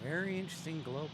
Very interesting global.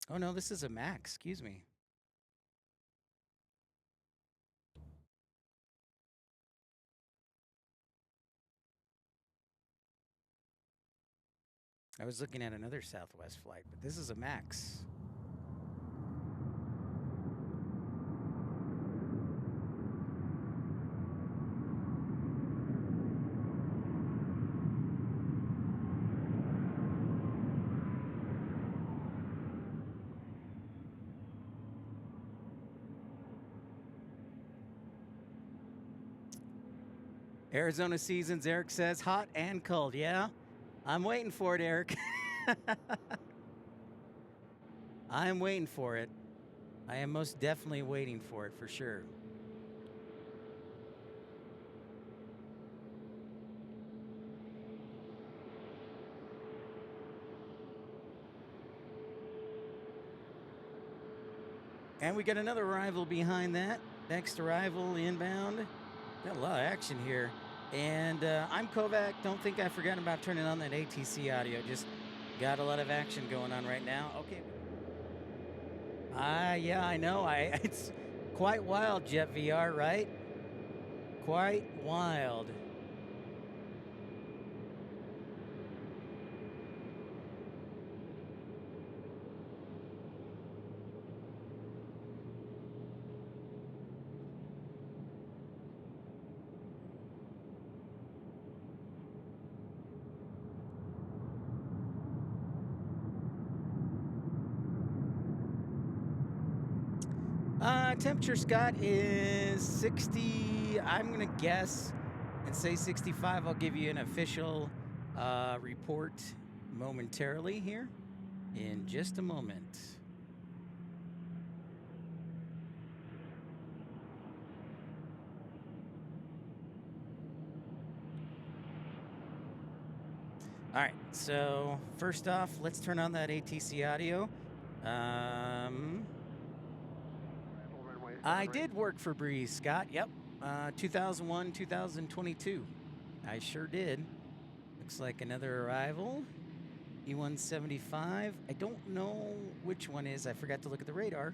Oh no, this is a Max, excuse me. I was looking at another Southwest flight, but this is a Max. Arizona seasons, Eric says, hot and cold. Yeah, I'm waiting for it, Eric. I'm waiting for it. I am most definitely waiting for it, for sure. And we got another arrival behind that. Next arrival inbound. Got a lot of action here. And I'm Kovac. Don't think I forgot about turning on that ATC audio. Just got a lot of action going on right now. Okay. Yeah, I know. It's quite wild, Jet VR, right? Quite wild. Temperature, Scott, is 60. I'm going to guess and say 65. I'll give you an official report momentarily here in just a moment. All right, so first off, let's turn on that ATC audio. I did work for Breeze, Scott. Yep. 2001, 2022. I sure did. Looks like another arrival. E175. I don't know which one is. I forgot to look at the radar.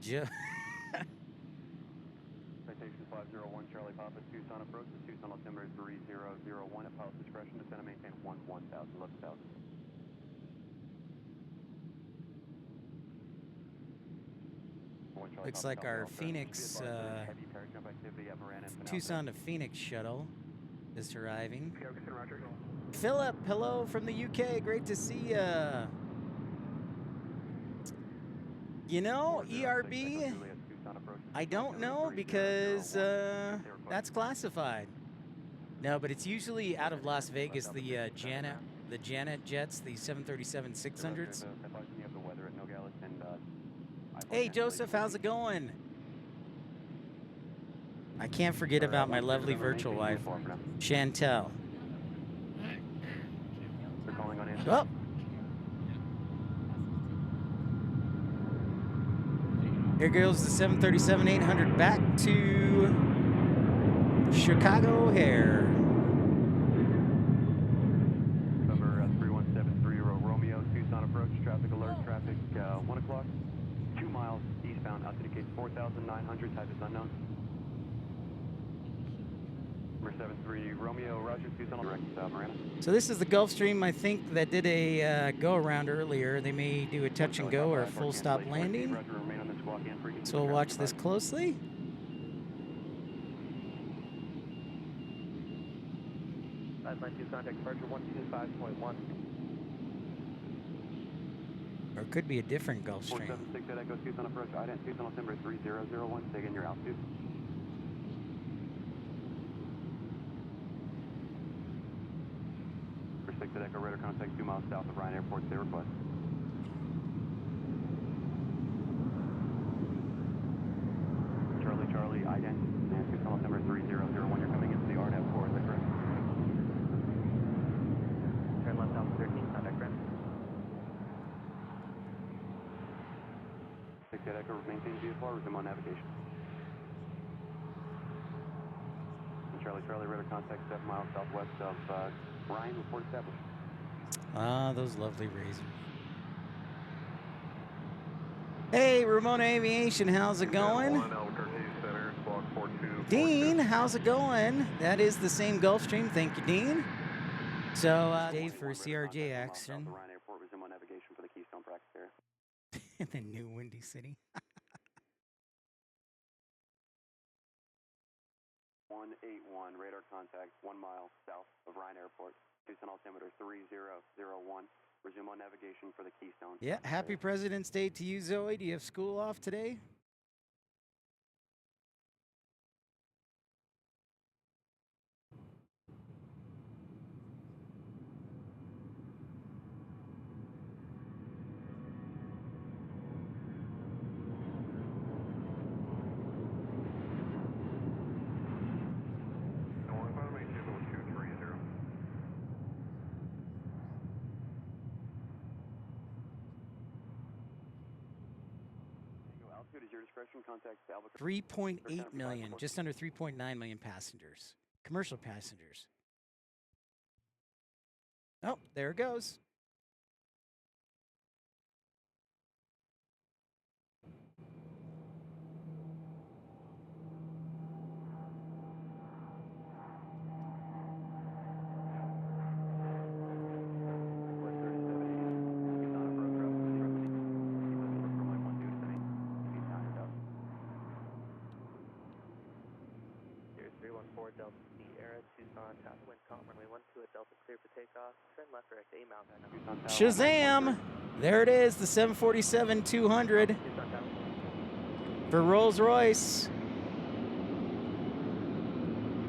Citation 501 Charlie Papa, Tucson approach. The Tucson altimeter 3001 at pilot's discretion. Descend and maintain 11,000, 11,000. Looks like our Phoenix, Tucson to Phoenix shuttle is arriving. Philip, hello from the UK. Great to see ya. You know, ERB, I don't know because that's classified. No, but it's usually out of Las Vegas, the Janet jets, the 737-600s. Hey, Joseph, how's it going? I can't forget about my lovely virtual wife, Chantel. Oh. Here goes the 737-800 back to Chicago O'Hare. Number 3173 Romeo, Tucson approach, traffic alert, traffic 1 o'clock, 2 miles eastbound, altitude gauge 4,900, type is unknown. Number 73 Romeo, Roger, Tucson, direct Miranda. So this is the Gulfstream, I think, that did a go-around earlier. They may do a touch and go or a full stop landing. So we'll watch this closely. Or it could be a different Gulfstream. 476 Echo Tucson approach, ident Tucson altimeter 3001, take in your altitude. For 6 Echo radar contact 2 miles south of Ryan Airport, stay request. Charlie, ident, and Tucson altimeter 3001, you're coming into the RNAV 4, is that correct? Get Echo, maintain VFR, resume on navigation. And Charlie, radar contact 7 miles southwest of Ryan, report established. Ah, those lovely razors. Hey, Ramona Aviation, how's it going? Dean, how's it going? That is the same Gulfstream. Thank you, Dean. So, Dave for CRJ action. Ryan Airport, resume on navigation for the Keystone practice area. In the new Windy City. 181, radar contact 1 mile south of Ryan Airport. Tucson altimeter 3001. Resume on navigation for the Keystone. Yeah, happy President's Day to you, Zoe. Do you have school off today? Altitude is your discretion. Contact Albuquerque. 3.8 million, just under 3.9 million passengers, commercial passengers. Oh, there it goes. Delta Sierra, Tucson, Tower Wind Calm, runway 12 at Delta clear for takeoff, trend left direct A mountain. Shazam! There it is, the 747-200 for Rolls-Royce.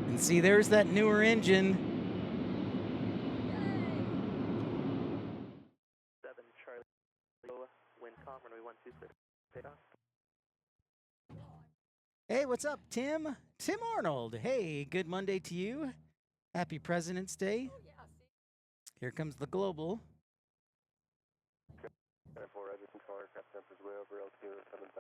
And see, there's that newer engine. 7 Charlie, wind calm, runway 12 clear for takeoff. Hey, what's up, Tim? Tim Arnold. Hey, good Monday to you. Happy President's Day. Here comes the global. Airport, Roger, control aircraft tempers way over altitude 7,000.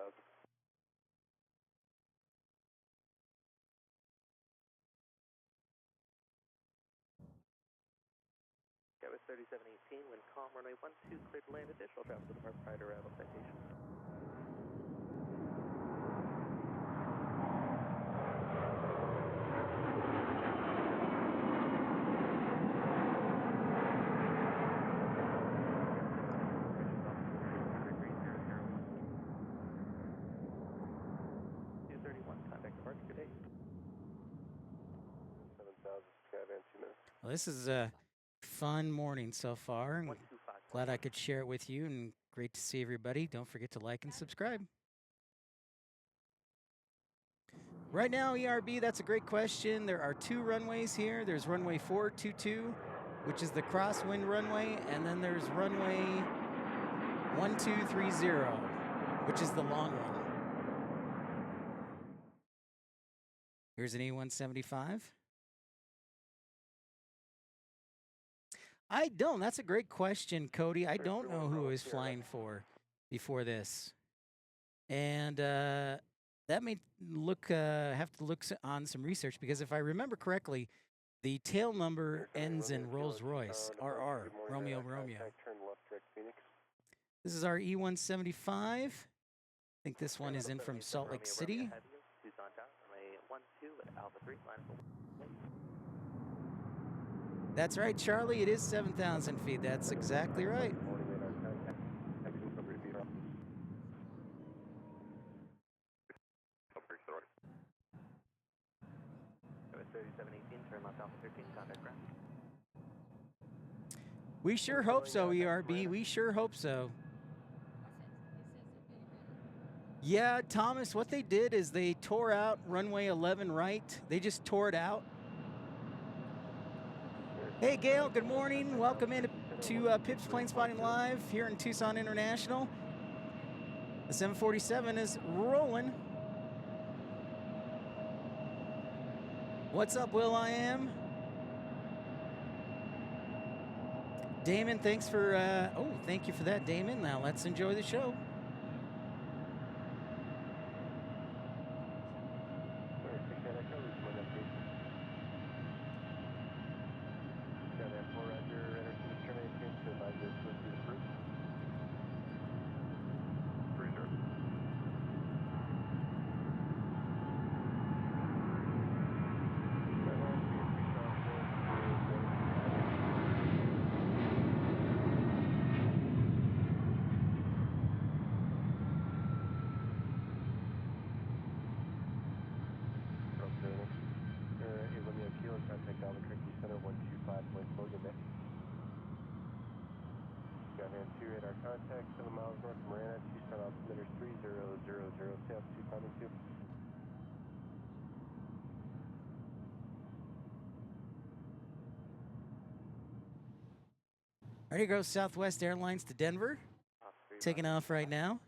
Kevin 3718, wind calm, runway 12 clear to land, additional travel to depart prior to arrival citation. Well, this is a fun morning so far, and glad I could share it with you, and great to see everybody. Don't forget to like and subscribe. Right now, ERB, that's a great question. There are 2 runways here. There's runway 422, which is the crosswind runway, and then there's runway 1230, which is the long one. Here's an E175. I don't. That's a great question, Cody. I don't know who I was flying for before this. And that may have to look on some research, because if I remember correctly, the tail number ends in Rolls-Royce, RR, Romeo, Romeo. This is our E175. I think this one is in from Salt Lake City. That's right, Charlie. It is 7,000 feet. That's exactly right. We sure hope so, ERB. We sure hope so. Yeah, Thomas, what they did is they tore out runway 11 right. They just tore it out. Hey, Gail, good morning. Welcome in to Pips Planespotting Live here in Tucson International. The 747 is rolling. What's up, Will I Am? Damon, thanks for, thank you for that, Damon. Now let's enjoy the show. and 2 radar contact, 7 miles north of Marana, Tucson altimeter 3000, South Tucson and 2. Ready to go Southwest Airlines to Denver. Taking off right now.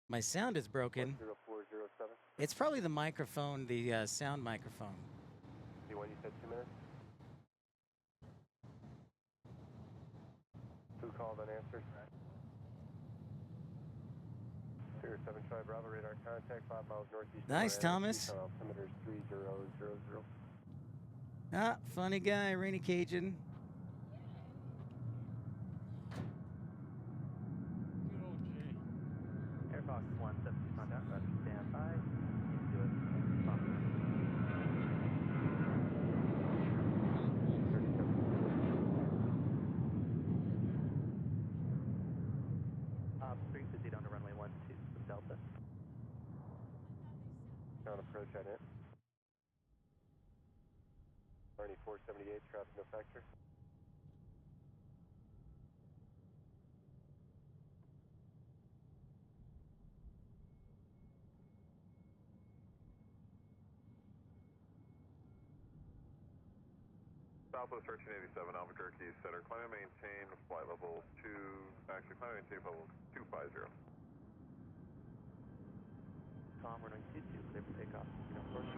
My sound is broken. 0407. It's probably the microphone, the sound microphone. You said 2 minutes? Who called unanswered? 075 Bravo radar contact, 5 miles northeast. Nice, Thomas. Tucson altimeter 3000. Ah, funny guy, Rainy Cajun. Airfox 17 contact, Roger, stand by. Do it. Three, proceed on to runway 12 with Delta. On approach at it. Arnie 478, traffic no factor. Southwest 1387, Albuquerque Center. Climb and maintain flight level 2, actually climb and maintain level 250. Tom, runway 22, clear for takeoff. You know, approach.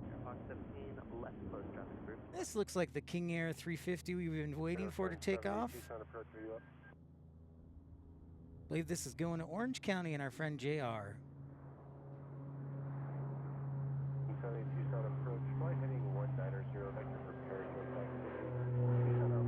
Airfox 17, left close traffic group. This looks like the King Air 350 we've been waiting for to take off. Tucson approach radio up. Believe this is going to Orange County and our friend JR. 270 Tucson approach, flight heading 190, vector for Paris, Tucson altimeter 3000.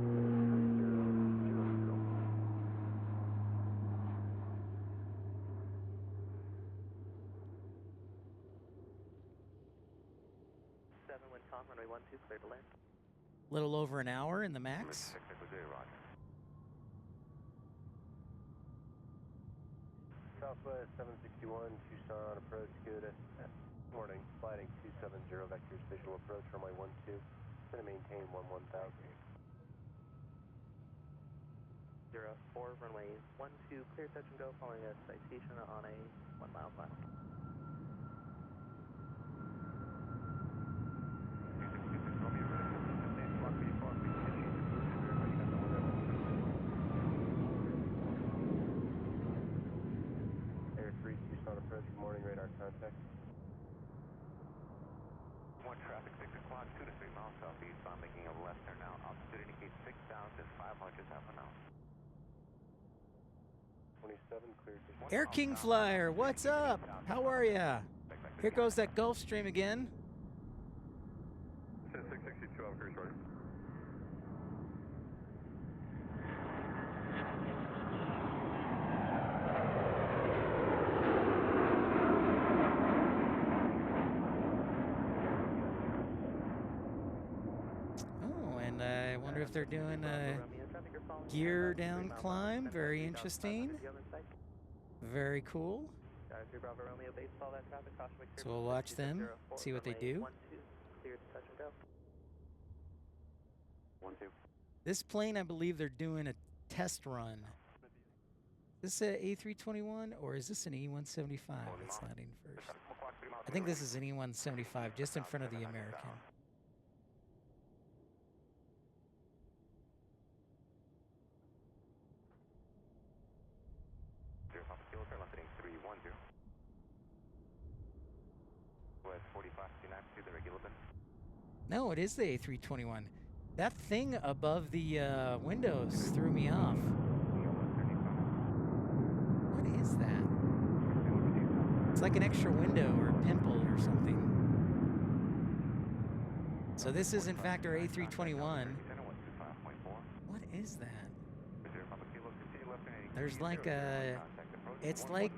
7 wind calm, runway 12, clear to land. Little over an hour in the max. Southwest 761, Tucson approach, good. Morning, sliding 270, vectors visual approach, runway 12. Going to maintain 11,000. 04, runway 12, clear touch and go, following a citation on a 1 mile final. Air 3, Tucson approach, good morning, radar contact. One traffic, 6 o'clock, 2 to 3 miles southeast, I'm making a left turn now. Altitude indicates 6,500, half an hour. 27, clear to Air King Flyer, what's up? How are ya? Here goes that Gulfstream again. 662 Albuquerque, shorty. Oh, and I wonder if they're doing a gear down climb. Very interesting. Very cool. So we'll watch them, see what they do. 12, clear to touch and go. 12. This plane, I believe they're doing a test run. Is this a A321 or is this an E175 that's landing first? I think this is an E175 just in front of the American. No, it is the A321. That thing above the windows threw me off. What is that? It's like an extra window or a pimple or something. So this is in fact our A321. What is that? There's like a... It's like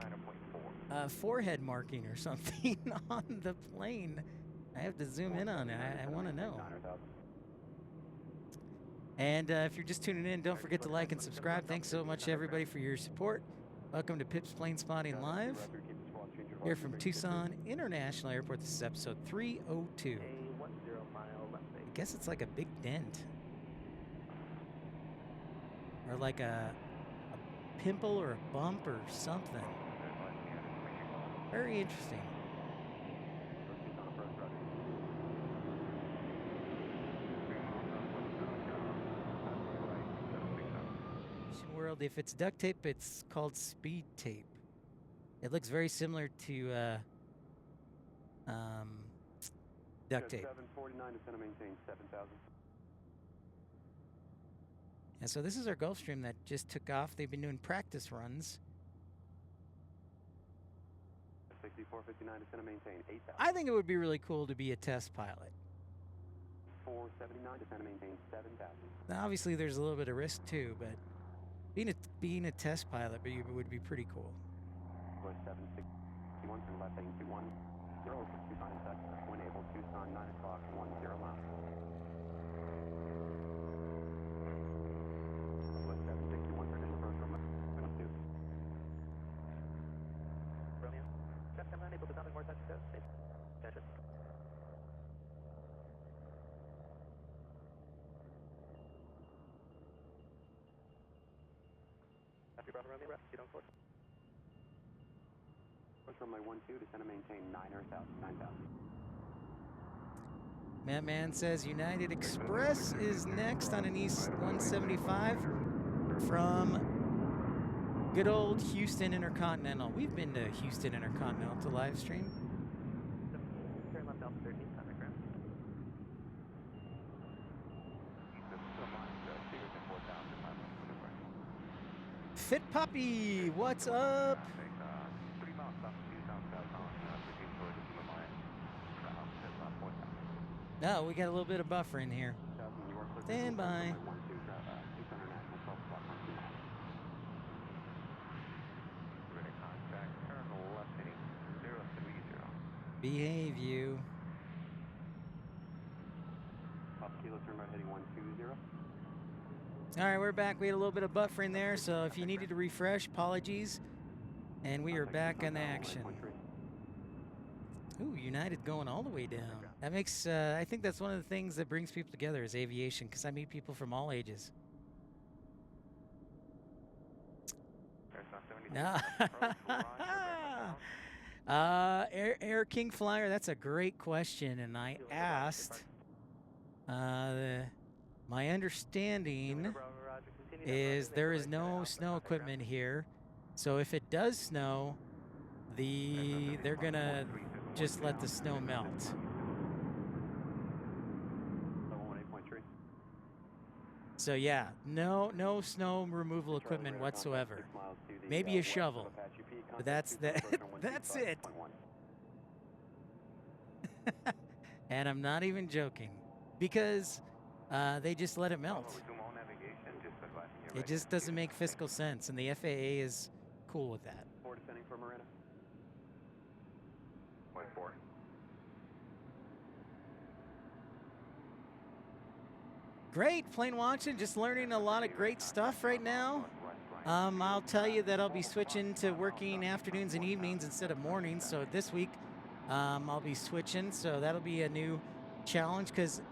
a forehead marking or something on the plane. I have to zoom in on it. I want to know. And if you're just tuning in, don't forget to like and subscribe. Thanks so much, everybody, for your support. Welcome to Pip's Planespotting Live. Here from Tucson International Airport. This is episode 302. A 10 mile left I base. guess it's like a big dent. Or like a pimple or a bump or something. Very interesting. Mission World, if it's duct tape, it's called speed tape. It looks very similar to duct tape. 749 to center maintain 7,000. And so this is our Gulfstream that just took off. They've been doing practice runs. 6459 to center maintain 8,000. I think it would be really cool to be a test pilot. 479 to center maintain 7,000. Now, obviously, there's a little bit of risk too, but being a test pilot would be pretty cool. 761 from left heading 21. 0 for Tucson set. Wind able Tucson 9 o'clock 10 miles. 761 for initial approach from minus 2. Romeo. Left 9 able to sound more touch to safe. Gotcha. After Bravo Romeo, rest, you don't force. Approach runway 12 to center maintain 9 or 9,000. Madman says United Express is next on an East 175 from good old Houston Intercontinental. We've been to Houston Intercontinental to live stream. Turn left Alpha 13, contact ground. Fit Puppy, what's up? 3 miles south of Tucson, southbound, proceed towards the line. Crowd, that's about 4,000. No, we got a little bit of buffer in here. Stand by. Ready contact, turn left heading 030. Behave, you. Kilo turn right heading 120. All right, we're back. We had a little bit of buffer in there, so if you needed to refresh, apologies. And we are back in action. Ooh, United going all the way down. That makes, I think that's one of the things that brings people together is aviation, because I meet people from all ages. No. Air King Flyer, that's a great question, and I asked, my understanding is there is no snow equipment here, so if it does snow, they're gonna just let the snow melt. So yeah, no snow removal equipment whatsoever. Maybe a shovel, but that's it. And I'm not even joking, because they just let it melt. It just doesn't make fiscal sense, and the FAA is cool with that. 4 descending from Miranda. 4. Great, plane watching, just learning a lot of great stuff right now. I'll tell you that I'll be switching to working afternoons and evenings instead of mornings, so this week I'll be switching, so that'll be a new challenge, because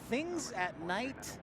things at night